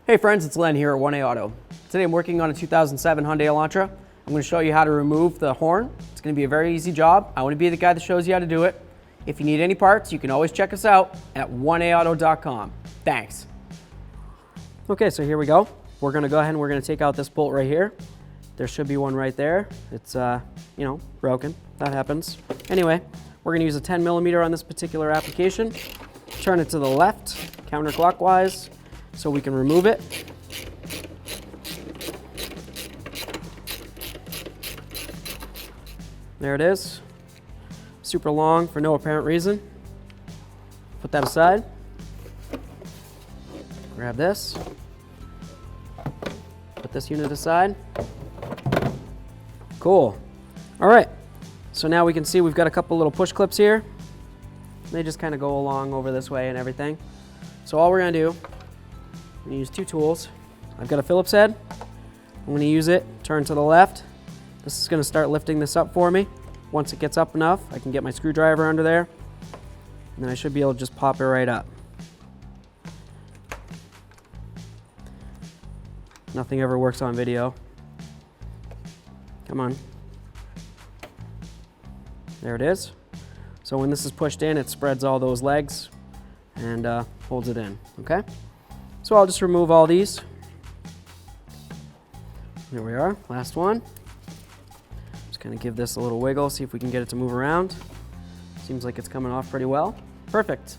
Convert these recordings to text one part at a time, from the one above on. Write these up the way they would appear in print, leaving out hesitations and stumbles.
Hey friends, it's Len here at 1A Auto. Today I'm working on a 2007 Hyundai Elantra. I'm going to show you how to remove the horn. It's going to be a very easy job. I want to be the guy that shows you how to do it. If you need any parts, you can always check us out at 1aauto.com. Thanks. Okay, so here we go. We're going to go ahead and we're going to take out this bolt right here. There should be one right there. It's, broken. That happens. Anyway, we're going to use a 10 millimeter on this particular application. Turn it to the left, counterclockwise, so we can remove it. There it is. Super long for no apparent reason. Put that aside. Grab this. Put this unit aside. Cool. All right. So now we can see we've got a couple little push clips here. They just kind of go along over this way and everything. So all we're going to do, I'm going to use two tools. I've got a Phillips head. I'm going to use it, turn to the left. This is going to start lifting this up for me. Once it gets up enough, I can get my screwdriver under there, and then I should be able to just pop it right up. Nothing ever works on video. Come on. There it is. So when this is pushed in, it spreads all those legs and holds it in, okay? So I'll just remove all these. Here we are, last one. Just kind of give this a little wiggle, see if we can get it to move around. Seems like it's coming off pretty well. Perfect.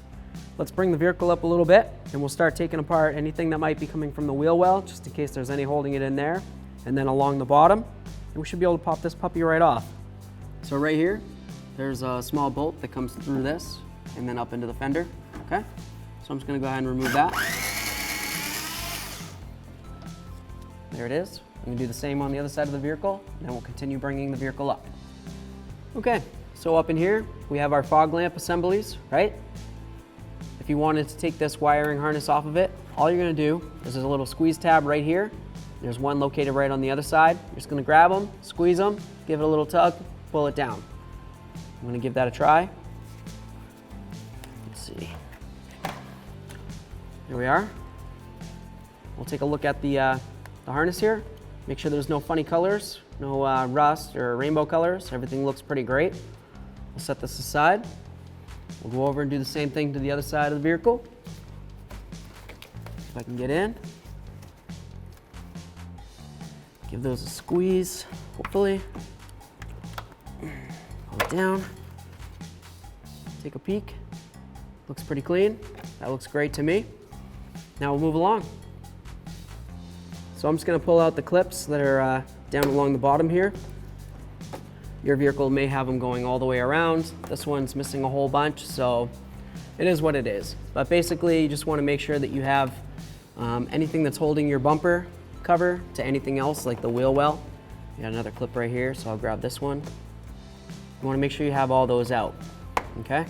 Let's bring the vehicle up a little bit and we'll start taking apart anything that might be coming from the wheel well, just in case there's any holding it in there. And then along the bottom, and we should be able to pop this puppy right off. So right here, there's a small bolt that comes through this and then up into the fender, okay? So I'm just gonna go ahead and remove that. There it is. I'm gonna do the same on the other side of the vehicle, and then we'll continue bringing the vehicle up. Okay, so up in here, we have our fog lamp assemblies, right? If you wanted to take this wiring harness off of it, all you're gonna do is there's a little squeeze tab right here. There's one located right on the other side. You're just gonna grab them, squeeze them, give it a little tug, pull it down. I'm gonna give that a try. Let's see. Here we are. We'll take a look at the harness here. Make sure there's no funny colors, no rust or rainbow colors. Everything looks pretty great. We'll set this aside. We'll go over and do the same thing to the other side of the vehicle. If I can get in. Give those a squeeze, hopefully. Pull it down. Take a peek. Looks pretty clean. That looks great to me. Now we'll move along. So I'm just gonna pull out the clips that are down along the bottom here. Your vehicle may have them going all the way around. This one's missing a whole bunch, so it is what it is. But basically, you just wanna make sure that you have anything that's holding your bumper cover to anything else, like the wheel well. You got another clip right here, so I'll grab this one. You wanna make sure you have all those out, okay?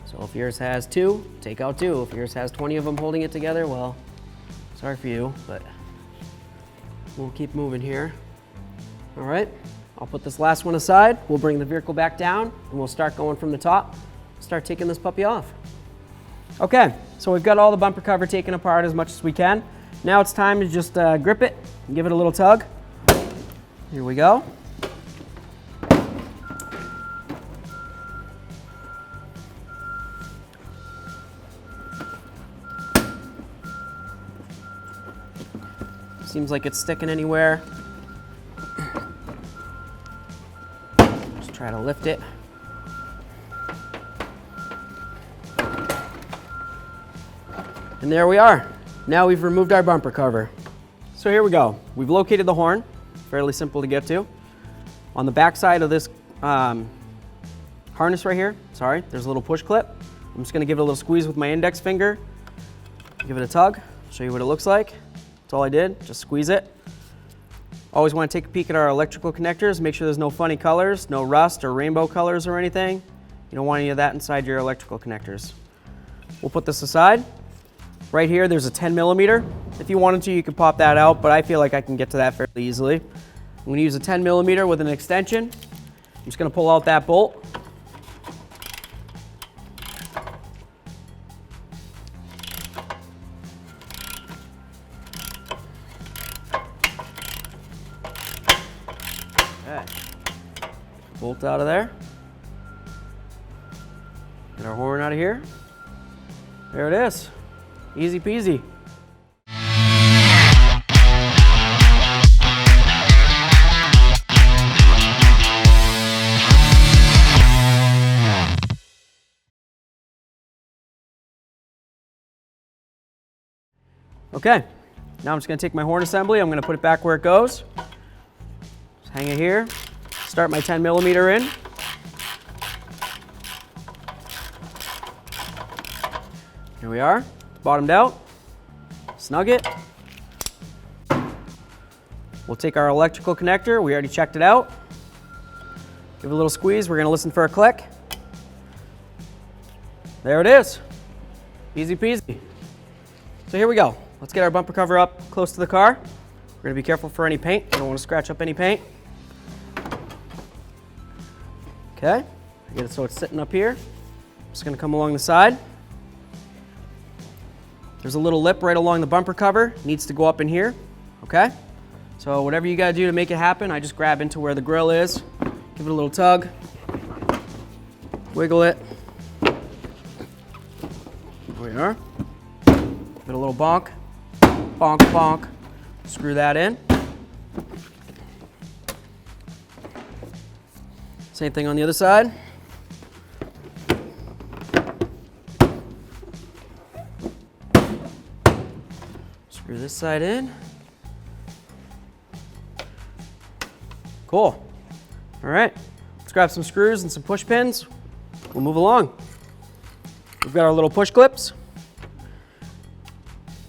So if yours has two, take out two. If yours has 20 of them holding it together, well, sorry for you, but we'll keep moving here. All right, I'll put this last one aside. We'll bring the vehicle back down and we'll start going from the top. Start taking this puppy off. Okay, so we've got all the bumper cover taken apart as much as we can. Now it's time to just grip it and give it a little tug. Here we go. Seems like it's sticking anywhere. Just try to lift it. And there we are. Now we've removed our bumper cover. So here we go. We've located the horn. Fairly simple to get to. On the back side of this harness right here, there's a little push clip. I'm just gonna give it a little squeeze with my index finger. Give it a tug, show you what it looks like. That's all I did, just squeeze it. Always want to take a peek at our electrical connectors, make sure there's no funny colors, no rust or rainbow colors or anything. You don't want any of that inside your electrical connectors. We'll put this aside. Right here, there's a 10 millimeter. If you wanted to, you could pop that out, but I feel like I can get to that fairly easily. I'm going to use a 10 millimeter with an extension. I'm just going to pull out that bolt. bolt out of there. Get our horn out of here. There it is. Easy peasy. Okay, now I'm just going to take my horn assembly. I'm going to put it back where it goes. Just hang it here. Start my 10 millimeter in. Here we are, bottomed out. Snug it. We'll take our electrical connector. We already checked it out. Give it a little squeeze. We're going to listen for a click. There it is. Easy peasy. So here we go. Let's get our bumper cover up close to the car. We're going to be careful for any paint. We don't want to scratch up any paint. Okay, get it so it's sitting up here. Just going to come along the side. There's a little lip right along the bumper cover. It needs to go up in here. Okay, so whatever you got to do to make it happen, I just grab into where the grill is, give it a little tug, wiggle it. There we are. Give it a little bonk. Bonk, bonk. Screw that in. Same thing on the other side. Screw this side in. Cool. All right, let's grab some screws and some push pins. We'll move along. We've got our little push clips.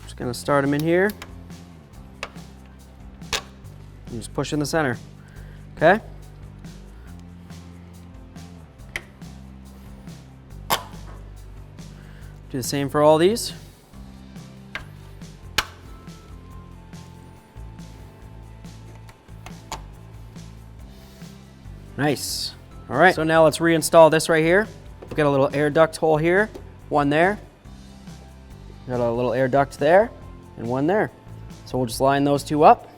Just gonna start them in here. And just push in the center, okay? Do the same for all these. Nice. All right, so now let's reinstall this right here. We've got a little air duct hole here, one there. Got a little air duct there and one there. So we'll just line those two up.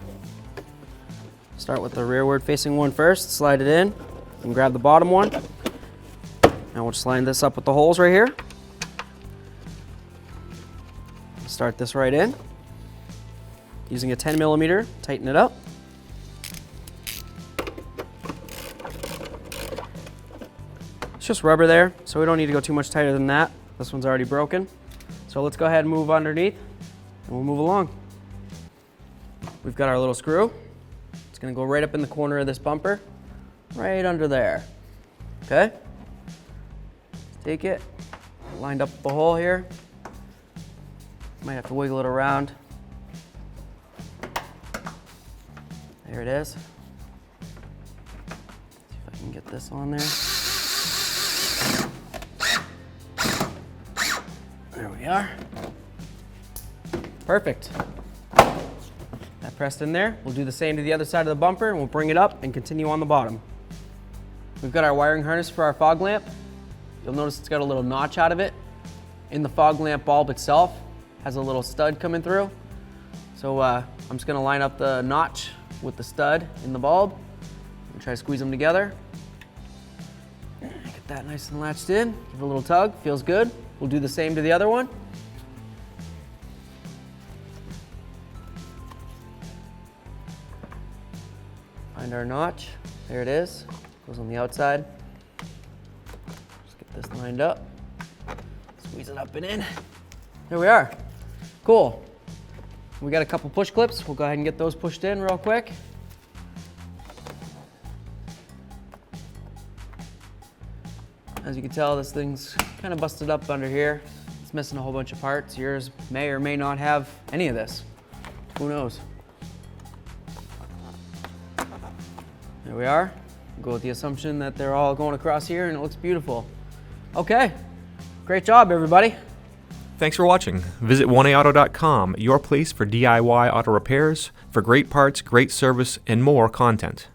Start with the rearward facing one first, slide it in, and grab the bottom one. Now we'll just line this up with the holes right here. Start this right in. Using a 10 millimeter, tighten it up. It's just rubber there, so we don't need to go too much tighter than that. This one's already broken. So let's go ahead and move underneath, and we'll move along. We've got our little screw. It's gonna go right up in the corner of this bumper, right under there, okay? Take it, lined up the hole here. Might have to wiggle it around. There it is. See if I can get this on there. There we are. Perfect. That pressed in there. We'll do the same to the other side of the bumper and we'll bring it up and continue on the bottom. We've got our wiring harness for our fog lamp. You'll notice it's got a little notch out of it. In the fog lamp bulb itself, has a little stud coming through. So I'm just gonna line up the notch with the stud in the bulb and try to squeeze them together. Get that nice and latched in, give it a little tug, feels good. We'll do the same to the other one. Find our notch, there it is, goes on the outside. Just get this lined up, squeeze it up and in. There we are. Cool. We got a couple push clips. We'll go ahead and get those pushed in real quick. As you can tell, this thing's kind of busted up under here. It's missing a whole bunch of parts. Yours may or may not have any of this. Who knows? There we are. We'll go with the assumption that they're all going across here and it looks beautiful. Okay, great job everybody. Thanks for watching. Visit 1aauto.com, your place for DIY auto repairs, for great parts, great service, and more content.